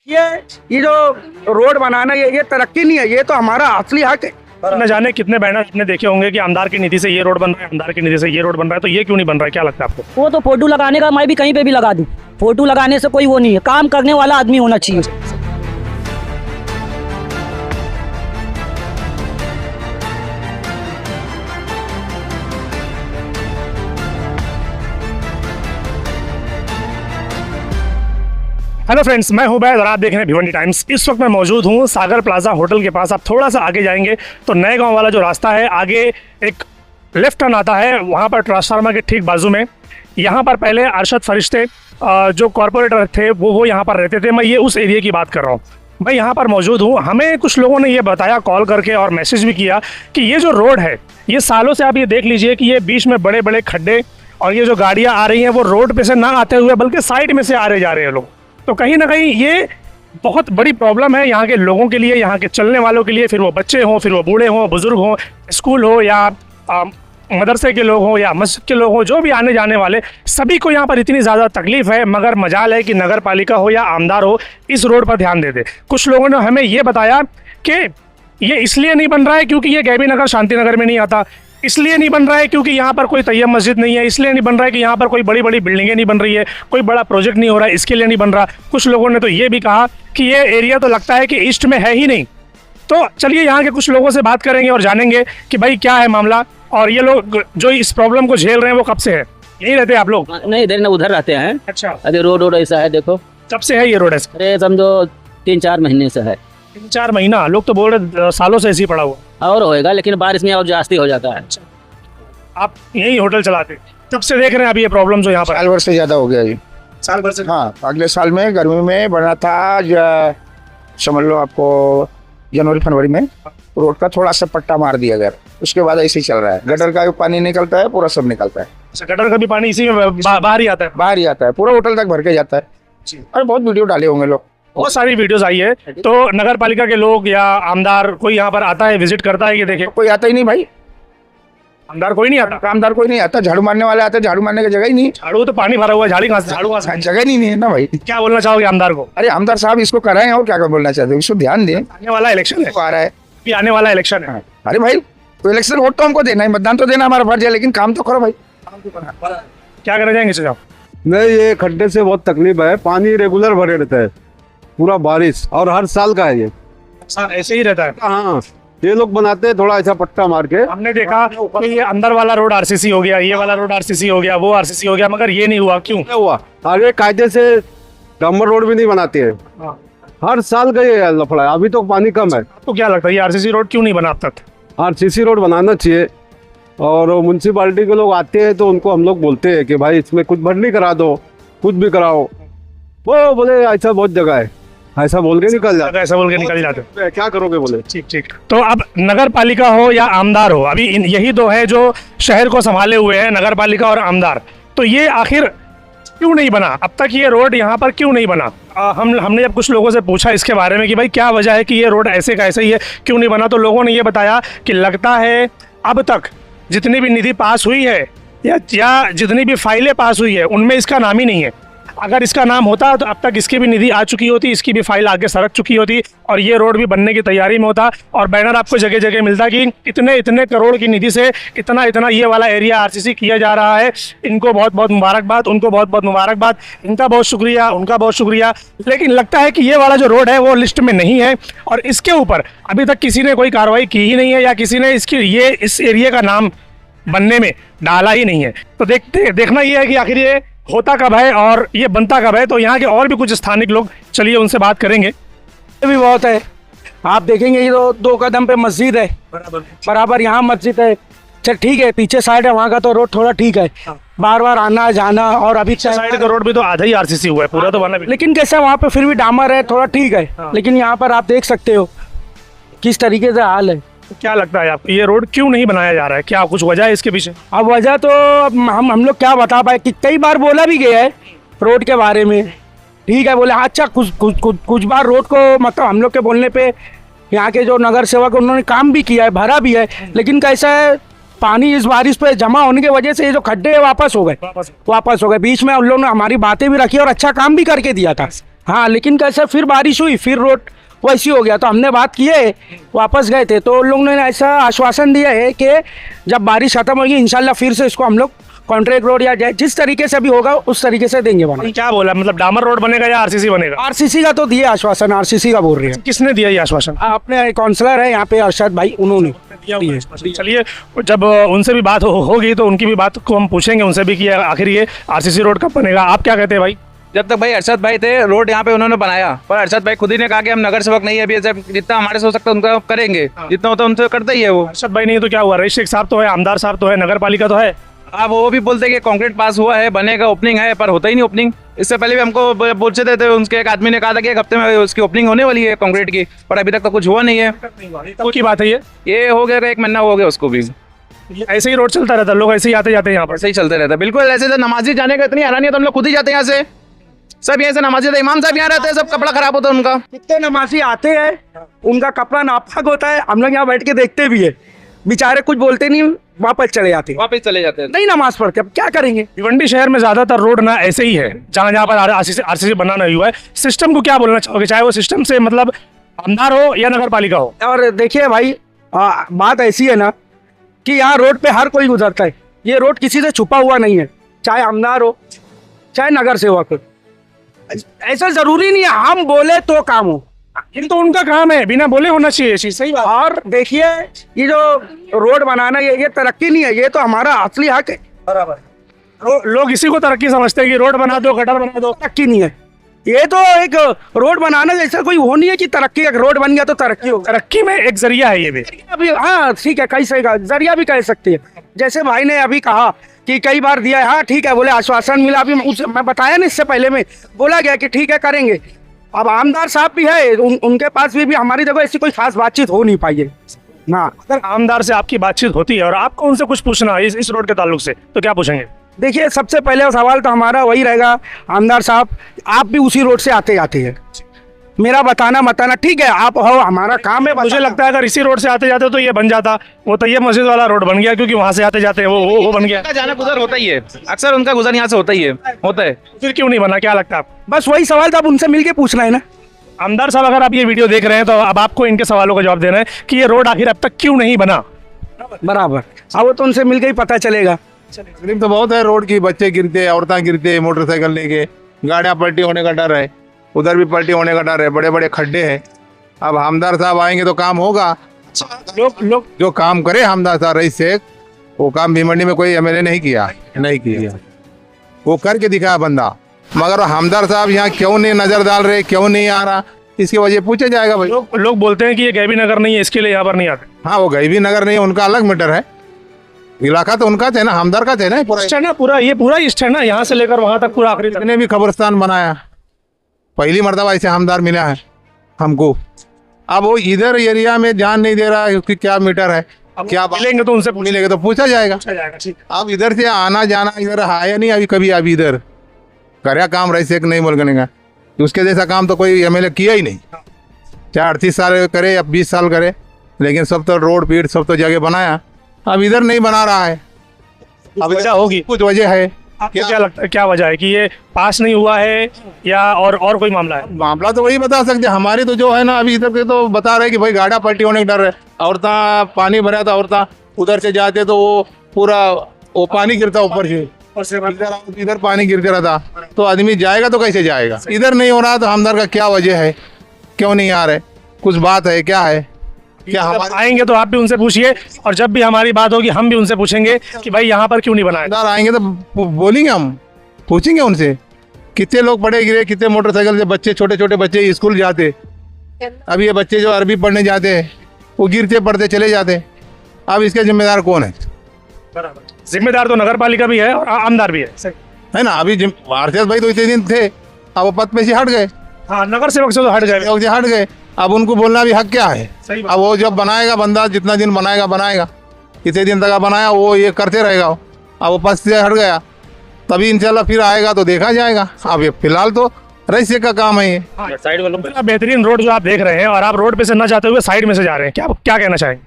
ये जो रोड बनाना ये तरक्की नहीं है, ये तो हमारा असली हक है। न जाने कितने बैनर आपने देखे होंगे कि आमदार की नीति से ये रोड बन रहा है, आमदार की नीति से ये रोड बन रहा है, तो ये क्यों नहीं बन रहा है? क्या लगता है आपको? वो तो फोटो लगाने का, मैं भी कहीं पे भी लगा दूं, फोटो लगाने से कोई वो नहीं है, काम करने वाला आदमी होना चाहिए। हेलो फ्रेंड्स, मैं हूं बैद और आप देख रहे हैं भिवंडी टाइम्स। इस वक्त मैं मौजूद हूं सागर प्लाजा होटल के पास। आप थोड़ा सा आगे जाएंगे तो नए गांव वाला जो रास्ता है, आगे एक लेफ्ट टर्न आता है, वहां पर ट्रांसफार्मर के ठीक बाजू में यहां पर पहले अरशद फरिश्ते जो कॉरपोरेटर थे वो यहां पर रहते थे। मैं ये उस एरिया की बात कर रहा हूँ। मैं यहाँ पर मौजूद हूँ। हमें कुछ लोगों ने ये बताया कॉल करके और मैसेज भी किया कि ये जो रोड है, ये सालों से आप ये देख लीजिए कि ये बीच में बड़े बड़े खड्डे, और ये जो गाड़ियाँ आ रही हैं वो रोड पे से ना आते हुए बल्कि साइड में से आ रहे जा रहे हैं लोग। तो कहीं ना कहीं ये बहुत बड़ी प्रॉब्लम है यहाँ के लोगों के लिए, यहाँ के चलने वालों के लिए, फिर वो बच्चे हों, फिर वो बूढ़े हों, बुजुर्ग हों, स्कूल हो या मदरसे के लोग हों या मस्जिद के लोग हों, जो भी आने जाने वाले, सभी को यहाँ पर इतनी ज़्यादा तकलीफ है। मगर मजाल है कि नगर पालिका हो या आमदार हो, इस रोड पर ध्यान दे दे। कुछ लोगों ने हमें ये बताया कि ये इसलिए नहीं बन रहा है क्योंकि ये गैबी नगर शांति नगर में नहीं आता, इसलिए नहीं बन रहा है क्योंकि यहाँ पर कोई तैयब मस्जिद नहीं है, इसलिए नहीं बन रहा है कि यहाँ पर कोई बड़ी बड़ी बिल्डिंगें नहीं बन रही है, कोई बड़ा प्रोजेक्ट नहीं हो रहा है, इसके लिए नहीं बन रहा। कुछ लोगों ने तो ये भी कहा कि ये एरिया तो लगता है कि ईस्ट में है ही नहीं। तो चलिए यहाँ के कुछ लोगों से बात करेंगे और जानेंगे कि भाई क्या है मामला, और ये लोग जो इस प्रॉब्लम को झेल रहे हैं वो कब से है। यहीं रहते हैं आप लोग? नहीं, इधर ना उधर रहते हैं। अच्छा, अरे रोड ऐसा है, देखो। कब से है ये रोड ऐसा? अरे समझो 3-4 महीने से है। 3-4 महीना? लोग तो बोल रहे सालों से ऐसे ही पड़ा हुआ। और होएगा, लेकिन बारिश में और जास्ती हो जाता है। आप यही होटल चलाते, तब से देख रहे हैं अभी ये प्रॉब्लम जो यहाँ पर? साल भर से ज्यादा हो गया जी। साल भर से? हाँ, अगले साल में गर्मी में बना था, समझ लो आपको जनवरी फरवरी में रोड का थोड़ा सा पट्टा मार दिया गया, उसके बाद ऐसे ही चल रहा है। गटर का भी पानी निकलता है, पूरा सब निकलता है। अच्छा, गटर का भी पानी इसी में बाहर ही आता है? बाहर ही आता है, पूरा होटल तक भर के जाता है। अरे बहुत वीडियो डाले होंगे लोग, बहुत सारी वीडियोस आई है। तो नगर पालिका के लोग या आमदार कोई यहाँ पर आता है, विजिट करता है कि देखे? कोई आता ही नहीं भाई, आमदार कोई नहीं आता? कामदार कोई नहीं आता। झाड़ू मारने वाले आते, झाड़ू मारने की जगह ही नहीं। झाड़ू तो पानी भरा हुआ है, झाड़ी कहाँ से? झाड़ू कहाँ से? जगह नहीं है ना भाई। क्या बोलना चाहोगे आमदार को? अरे आमदार साहब इसको कराएं, और क्या बोलना चाहते हैं, इसको ध्यान दें। आने वाला इलेक्शन है, आ रहा है, अभी आने वाला इलेक्शन है। अरे भाई तो इलेक्शन वोट तो हमको देना है, मतदान तो देना हमारा फर्ज है, लेकिन काम तो करो भाई। क्या करना चाहेंगे साहब? नहीं, ये खड्डे से बहुत तकलीफ है। पानी रेगुलर भरे रहता है, पूरा बारिश, और हर साल का है ये। ऐसे ही रहता है? हाँ, ये लोग बनाते हैं थोड़ा ऐसा पट्टा मार के। हमने देखा कि ये अंदर वाला रोड आरसीसी हो गया, ये वाला रोड आरसीसी हो गया, वो आरसीसी हो गया, मगर ये नहीं हुआ। क्यों क्या हुआ? आगे कायदे से डामर रोड भी नहीं बनाते हैं। हर साल का ये लफड़ा है। अभी तो पानी कम है। आपको क्या लगता है ये आरसीसी रोड क्यों नहीं बना अब तक? आरसीसी रोड बनाना चाहिए, और म्यूनसिपालिटी के लोग आते हैं तो उनको हम लोग बोलते हैं कि भाई इसमें कुछ भरनी करा दो, कुछ भी कराओ। वो बोले ऐसा बहुत जगह है, ऐसा बोल के निकल जाते। ऐसा बोल के निकल जाते, क्या करोगे बोले। ठीक ठीक। तो अब नगर पालिका हो या आमदार हो, अभी यही दो है जो शहर को संभाले हुए हैं, नगर पालिका और आमदार। तो ये आखिर क्यों नहीं बना अब तक? ये रोड यहाँ पर क्यों नहीं बना? हमने जब कुछ लोगों से पूछा इसके बारे में कि भाई क्या वजह है कि ये रोड ऐसे का ऐसे ही है, क्यों नहीं बना, तो लोगों ने ये बताया कि लगता है अब तक जितनी भी निधि पास हुई है या जितनी भी फाइलें पास हुई है, उनमें इसका नाम ही नहीं है। अगर इसका नाम होता तो अब तक इसकी भी निधि आ चुकी होती, इसकी भी फाइल आगे सरक चुकी होती, और ये रोड भी बनने की तैयारी में होता, और बैनर आपको जगह जगह मिलता कि इतने इतने करोड़ की निधि से इतना इतना ये वाला एरिया आरसीसी किया जा रहा है। इनको बहुत बहुत मुबारकबाद, उनको बहुत बहुत मुबारकबाद, इनका बहुत शुक्रिया, उनका बहुत शुक्रिया। लेकिन लगता है कि ये वाला जो रोड है वो लिस्ट में नहीं है, और इसके ऊपर अभी तक किसी ने कोई कार्रवाई की ही नहीं है, या किसी ने इस एरिया का नाम बनने में डाला ही नहीं है। तो देखना ये है कि आखिर ये होता कब है और ये बनता कब है। तो यहाँ के और भी कुछ स्थानिक लोग, चलिए उनसे बात करेंगे। ये भी बहुत है, आप देखेंगे ये तो 2 कदम पे मस्जिद है, बराबर यहाँ मस्जिद है। चल ठीक है, पीछे साइड है वहाँ का तो रोड थोड़ा ठीक है, बार बार आना जाना। और अभी साइड का रोड भी तो आधा ही आरसीसी हुआ है, पूरा तो बना भी। लेकिन कैसा वहाँ पे फिर भी डामर है, थोड़ा ठीक है। लेकिन यहाँ पर आप देख सकते हो किस तरीके से हाल है। तो क्या लगता है आपको ये रोड क्यों नहीं बनाया जा रहा है? क्या कुछ वजह है इसके पीछे? अब वजह तो हम लोग क्या बता पाए, कि कई बार बोला भी गया है रोड के बारे में, ठीक है बोले। अच्छा कुछ बार रोड को मतलब हम लोग के बोलने पे यहाँ के जो नगर सेवक उन्होंने काम भी किया है, भरा भी है। लेकिन कैसा है, पानी इस बारिश पे जमा होने की वजह से ये जो खड्डे वापस हो गए। बीच में उन लोगों ने हमारी बातें भी रखी और अच्छा काम भी करके दिया था, हाँ लेकिन कैसे फिर बारिश हुई, फिर रोड वैसी हो गया, तो हमने बात की है, वापस गए थे तो उन लोगों ने ऐसा आश्वासन दिया है कि जब बारिश खत्म होगी इंशाल्लाह फिर से इसको हम लोग कॉन्ट्रैक्ट रोड या जिस तरीके से भी होगा उस तरीके से देंगे बना। क्या बोला, मतलब डामर रोड बनेगा या आरसीसी बनेगा? आरसीसी का तो दिया आश्वासन, आरसीसी का बोल रहे हैं। किसने दिया ये आश्वासन? अपने काउंसलर है यहाँ पे अरशद भाई, उन्होंने। चलिए जब उनसे भी बात होगी तो उनकी भी बात को हम पूछेंगे उनसे भी कि आखिर ये आरसीसी रोड कब बनेगा। आप क्या कहते हैं भाई? जब तक भाई अरशद भाई थे रोड यहाँ पे उन्होंने बनाया, पर अरशद भाई खुद ही ने कहा कि हम नगर सेवक नहीं है अभी, जब जितना हमारे से हो सकता है उनका करेंगे, जितना होता है उनसे करता ही है वो। अरशद भाई नहीं तो क्या हुआ, रईस शेख साहब तो है, आमदार साहब तो है, नगर पालिका तो है। अब वो भी बोलते कि कंक्रीट पास हुआ है, बनेगा, ओपनिंग है, पर होता ही नहीं ओपनिंग। इससे पहले भी हमको पूछे थे उनके एक आदमी ने कहा था कि एक हफ्ते में उसकी ओपनिंग होने वाली है कंक्रीट की, पर अभी तक तो कुछ हुआ नहीं है। तो की बात है ये हो गया, 1 महीना हो गया उसको भी। ऐसे ही रोड चलता रहता, लोग ऐसे ही आते जाते हैं यहाँ पर। ऐसे ही चलते रहता है बिल्कुल। ऐसे तो नमाजी जाने का इतनी हैरानी है तो हम लोग खुद ही जाते हैं यहाँ से, सब यहाँ से नमाजी थे, इमाम साहब यहाँ रहते हैं, सब कपड़ा खराब होता है उनका। कितने नमाजी आते हैं, उनका कपड़ा नापाक होता है, हम लोग यहाँ बैठ के देखते भी है, बेचारे कुछ बोलते नहीं, वापस चले जाते हैं, वापस चले जाते हैं, नहीं नमाज पढ़ते। अब क्या करेंगे? भिवंडी शहर में ज्यादातर रोड ना ऐसे ही है, जहाँ जहाँ पर आरसीसी बनना नहीं हुआ है। सिस्टम को क्या बोलना चाहोगे, चाहे वो सिस्टम से मतलब आमदार हो या नगर पालिका हो? और देखिए भाई बात ऐसी है ना कि यहाँ रोड पे हर कोई गुजरता है, ये रोड किसी से छुपा हुआ नहीं है, चाहे आमदार हो चाहे नगर सेवक हो। ऐसा जरूरी नहीं है हम बोले तो काम हो, ये तो उनका काम है, बिना बोले होना चाहिए चीज। सही बात। और देखिए ये जो रोड बनाना ये तरक्की नहीं है, ये तो हमारा असली हक है। बराबर। लोग इसी को तरक्की समझते हैं कि रोड बना दो, गटर बना दो। तरक्की नहीं है, ये तो एक रोड बनाना जैसा कोई वो नहीं है कि तरक्की, एक रोड बन गया तो तरक्की हो। तरक्की में एक जरिया है ये भी। अभी हाँ ठीक है, कई सही जरिया भी कह सकते हैं, जैसे भाई ने अभी कहा कि कई बार दिया है, हाँ ठीक है, बोले आश्वासन मिला, अभी मैं बताया ना इससे पहले में बोला गया कि ठीक है करेंगे। अब आमदार साहब भी है, उनके पास भी हमारी देखो ऐसी कोई खास बातचीत हो नहीं पाई है ना। अगर आमदार से आपकी बातचीत होती है और आपको उनसे कुछ पूछना है इस रोड के ताल्लुक से, तो क्या पूछेंगे? देखिए सबसे पहले सवाल तो हमारा वही रहेगा, आमदार साहब आप भी उसी रोड से आते जाते हैं, मेरा बताना ठीक है, आप हो, हमारा काम है। मुझे लगता है अगर इसी रोड से आते जाते तो ये बन जाता, वो तैयब मस्जिद वाला रोड बन गया, क्योंकि वहां से आते जाते हैं वो बन गया। उनका जाना गुजर होता ही है, अक्सर उनका गुजर यहाँ से होता ही है, होता है। फिर क्यों नहीं बना, क्या लगता है आपको? बस वही सवाल तो आप उनसे मिलके पूछना है ना। आमदार साहब अगर आप ये वीडियो देख रहे हैं तो अब आपको इनके सवालों का जवाब देना है कि ये रोड आखिर अब तक क्यों नहीं बना। बराबर, अब वो तो उनसे मिलके ही पता चलेगा। तकलीफ तो बहुत है रोड की, बच्चे गिरते, औरतें गिरते, मोटरसाइकिल लेके, गाड़ियाँ पलटी होने का डर है, उधर भी पलटी होने का डर है, बड़े बड़े खड्डे हैं। अब हमदार साहब आएंगे तो काम होगा। लोग जो काम करे हमदार साहब रईस शेख, वो काम भिवंडी में कोई एमएलए नहीं किया, वो करके दिखाया बंदा। मगर हमदार साहब यहाँ क्यों नहीं नजर डाल रहे, क्यों नहीं आ रहा, इसकी वजह पूछा जाएगा भाई। लोग बोलते हैं कि ये गैबी नगर नहीं है, इसके लिए यहाँ पर नहीं आते। हाँ, वो गैबी नगर नहीं है, उनका अलग मैटर है, इलाका तो उनका थे ना, हमदार का थे ना पूरा ये पूरा स्टैंड ना, यहाँ से लेकर वहां तक पूरा आखिरी तक। जितने भी कब्रिस्तान बनाया, पहली मर्तबा ऐसे हमदार मिला है हमको। अब वो इधर एरिया में ध्यान नहीं दे रहा है, उसकी क्या मीटर है, क्या मिलेंगे तो उनसे मिलेगा तो पूछा जाएगा। अब इधर से आना जाना, इधर आया नहीं अभी कभी, अभी इधर करे काम रईस शेख नहीं बोल करने का, उसके जैसा काम तो कोई एमएलए किया ही नहीं, चाहे 38 साल करे या 20 साल करे, लेकिन सब तो रोड पीट सब तो जगह बनाया, अब इधर नहीं बना रहा है। अब वजह होगी, कुछ वजह है। आपको क्या लगता है, क्या वजह है कि ये पास नहीं हुआ है या और कोई मामला है? मामला तो वही बता सकते हैं, हमारी तो जो है ना अभी इधर के तो बता रहे कि भाई गाड़ा पलटी होने का डर है, औरतें पानी भरा था, औरतें उधर से जाते तो वो पूरा वो पानी गिरता ऊपर से, इधर पानी गिरते रहता, तो आदमी जाएगा तो कैसे जाएगा? इधर नहीं हो रहा तो हमदार का क्या वजह है, क्यों नहीं आ रहे, कुछ बात है, क्या है? क्या हमारे आएंगे तो आप भी उनसे पूछिए, और जब भी हमारी बात होगी हम भी उनसे पूछेंगे कि भाई यहाँ पर क्यों नहीं बनाया। हमदार आएंगे तो बोलेंगे, हम पूछेंगे उनसे कितने लोग पढ़े गिरे, कितने मोटरसाइकिल से बच्चे, छोटे छोटे बच्चे स्कूल जाते, अब ये बच्चे जो अरबी पढ़ने जाते हैं वो गिरते पढ़ते चले जाते, अब इसके जिम्मेदार कौन है? जिम्मेदार तो नगर पालिका भी है और आमदार भी है ना। अभी आरसीएस भाई तो इतने दिन थे, अब वो पद पे से हट गए, हाँ, नगर सेवक से तो हट गए, हट गए, अब उनको बोलना भी हक क्या है? अब वो जब बनाएगा बंदा, जितना दिन बनाएगा, इतने दिन तक बनाया वो ये करते रहेगा, अब वो पद से हट गया, तभी इंशाल्लाह फिर आएगा तो देखा जाएगा। अब ये फिलहाल तो रईस शेख का काम है ये। साइड वालों बेहतरीन रोड जो आप देख रहे हैं, और आप रोड पे से न जाते हुए साइड में से जा रहे हैं, क्या कहना चाहेंगे?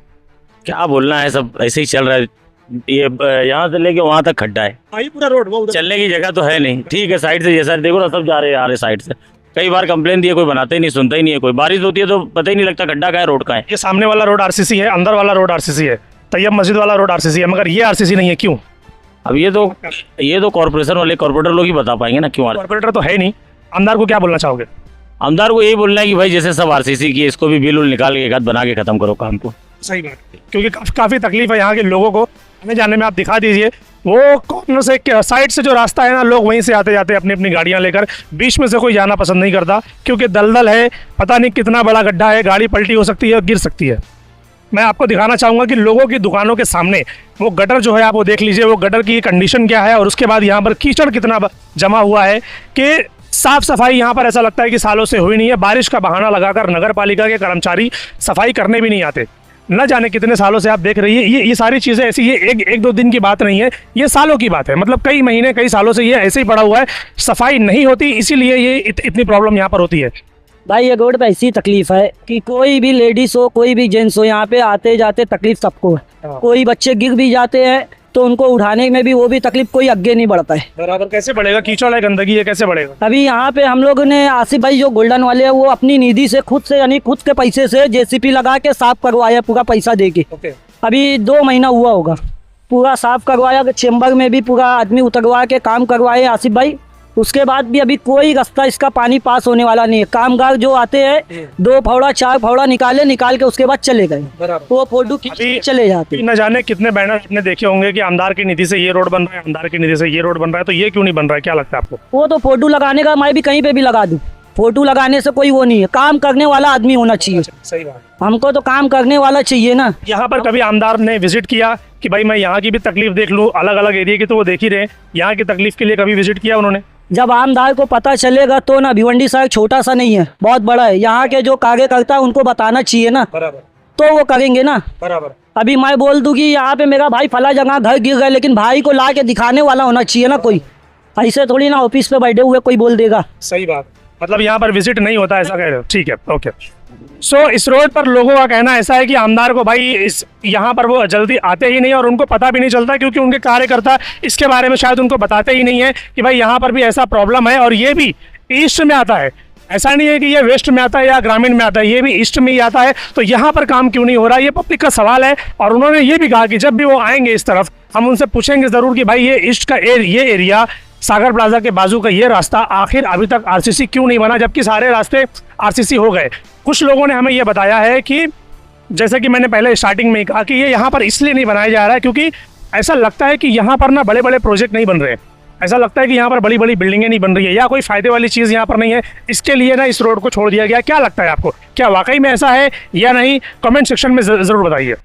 क्या बोलना है, सब ऐसे ही चल रहा है, ये यहाँ से लेके वहाँ तक खड्डा है, ये पूरा रोड चलने की जगह तो है नहीं। ठीक है, साइड से जैसा देखो ना, सब जा रहे हैं साइड से, कई बार कंप्लेन दिए, कोई बनाते ही नहीं, सुनता ही नहीं है कोई। बारिश होती है तो पता ही नहीं लगता गड्ढा का है, रोड का है। ये सामने वाला रोड आरसीसी है, अंदर वाला रोड आरसीसी है, तैयब मस्जिद वाला रोड आरसीसी है, मगर ये आरसीसी नहीं है, क्यों? अब ये तो कॉर्पोरेशन वाले कॉर्पोरेटर लोग ही बता पाएंगे ना क्यों। कॉर्पोरेटर तो है नहीं, आमदार को क्या बोलना चाहोगे? आमदार को यही बोलना है कि भाई जैसे सब आरसीसी की, इसको भी बिल उल निकाल के एक आध बना के खत्म करो काम को। सही बात है, क्योंकि काफ़ी तकलीफ है यहाँ के लोगों को आने जाने में। आप दिखा दीजिए वो कॉर्नर से, साइड से जो रास्ता है ना, लोग वहीं से आते जाते अपनी अपनी गाड़ियाँ लेकर, बीच में से कोई जाना पसंद नहीं करता, क्योंकि दलदल है, पता नहीं कितना बड़ा गड्ढा है, गाड़ी पलटी हो सकती है, गिर सकती है। मैं आपको दिखाना चाहूँगा कि लोगों की दुकानों के सामने वो गटर जो है, आप वो देख लीजिए, वो गटर की कंडीशन क्या है, और उसके बाद यहाँ पर कीचड़ कितना जमा हुआ है कि साफ सफाई यहाँ पर ऐसा लगता है कि सालों से हुई नहीं है। बारिश का बहाना लगाकर नगर पालिका के कर्मचारी सफाई करने भी नहीं आते। न जाने कितने सालों से आप देख रही है ये सारी चीज़ें ऐसी, ये एक दो दिन की बात नहीं है, ये सालों की बात है। मतलब कई महीने कई सालों से ये ऐसे ही पड़ा हुआ है, सफाई नहीं होती, इसीलिए ये इतनी प्रॉब्लम यहाँ पर होती है। भाई ये रोड पे ऐसी तकलीफ है कि कोई भी लेडीज हो, कोई भी जेंट्स हो, यहाँ पे आते जाते तकलीफ सबको है। कोई बच्चे गिर भी जाते हैं तो उनको उठाने में भी वो भी तकलीफ, कोई आगे नहीं बढ़ता है। बराबर कैसे बढ़ेगा? कीचड़ है, गंदगी है, कैसे बढ़ेगा? अभी यहाँ पे हम लोग ने आसिफ भाई जो गोल्डन वाले हैं, वो अपनी निधि से खुद से, यानी खुद के पैसे से जेसीपी लगा के साफ करवाया, पूरा पैसा दे के। अभी 2 महीना हुआ होगा, पूरा साफ करवाया, चेम्बर में भी पूरा आदमी उतरवा के काम करवाए आसिफ भाई। उसके बाद भी अभी कोई रास्ता इसका पानी पास होने वाला नहीं है। कामगार जो आते हैं 2 फावड़ा 4 फावड़ा निकाल के उसके बाद चले गए, वो फोटो खींच के चले जाते। न जाने कितने बैनर आपने देखे होंगे कि आमदार की निधि से ये रोड बन रहा है, आमदार की निधि से ये रोड बन रहा है, तो ये क्यों नहीं बन रहा है? क्या लगता है आपको? वो तो फोटो लगाने का, मैं भी कहीं पे भी लगा दूं, फोटो लगाने से कोई वो नहीं है। काम करने वाला आदमी होना चाहिए। सही बात। हमको तो काम करने वाला चाहिए ना। यहाँ पर कभी आमदार ने विजिट किया कि भाई मैं यहाँ की भी तकलीफ देख लूँ? अलग अलग एरिया की तो वो देख ही रहे, यहाँ की तकलीफ के लिए कभी विजिट किया उन्होंने? जब आमदार को पता चलेगा तो ना, भिवंडी शहर छोटा सा नहीं है, बहुत बड़ा है। यहाँ के जो कार्यकर्ता है उनको बताना चाहिए ना, बराबर, तो वो करेंगे ना। बराबर। अभी मैं बोल दूं कि यहाँ पे मेरा भाई फला जगह घर गिर गए, लेकिन भाई को ला के दिखाने वाला होना चाहिए ना कोई। ऐसे थोड़ी ना ऑफिस पे बैठे हुए कोई बोल देगा। सही बात। मतलब यहाँ पर विजिट नहीं होता, ऐसा कह रहे हो? ठीक है, ओके। सो इस रोड पर लोगों का कहना ऐसा है कि आमदार को भाई इस यहाँ पर वो जल्दी आते ही नहीं, और उनको पता भी नहीं चलता, क्योंकि उनके कार्यकर्ता इसके बारे में शायद उनको बताते ही नहीं है कि भाई यहाँ पर भी ऐसा प्रॉब्लम है, और ये भी ईस्ट में आता है। ऐसा नहीं है कि ये वेस्ट में आता है या ग्रामीण में आता है, ये भी ईस्ट में ही आता है। तो यहाँ पर काम क्यों नहीं हो रहा, ये पब्लिक का सवाल है। और उन्होंने ये भी कहा कि जब भी वो आएंगे इस तरफ, हम उनसे पूछेंगे ज़रूर कि भाई ये ईस्ट का ये एरिया, सागर प्लाजा के बाजू का ये रास्ता आखिर अभी तक आरसीसी क्यों नहीं बना, जबकि सारे रास्ते आरसीसी हो गए। कुछ लोगों ने हमें ये बताया है कि जैसे कि मैंने पहले स्टार्टिंग में ही कहा कि ये यहाँ पर इसलिए नहीं बनाया जा रहा है क्योंकि ऐसा लगता है कि यहाँ पर ना बड़े बड़े प्रोजेक्ट नहीं बन रहे, ऐसा लगता है कि यहाँ पर बड़ी बड़ी बिल्डिंगें नहीं बन रही है, या कोई फायदे वाली चीज़ यहाँ पर नहीं है, इसके लिए ना इस रोड को छोड़ दिया गया। क्या लगता है आपको, क्या वाकई में ऐसा है या नहीं? कमेंट सेक्शन में ज़रूर बताइए।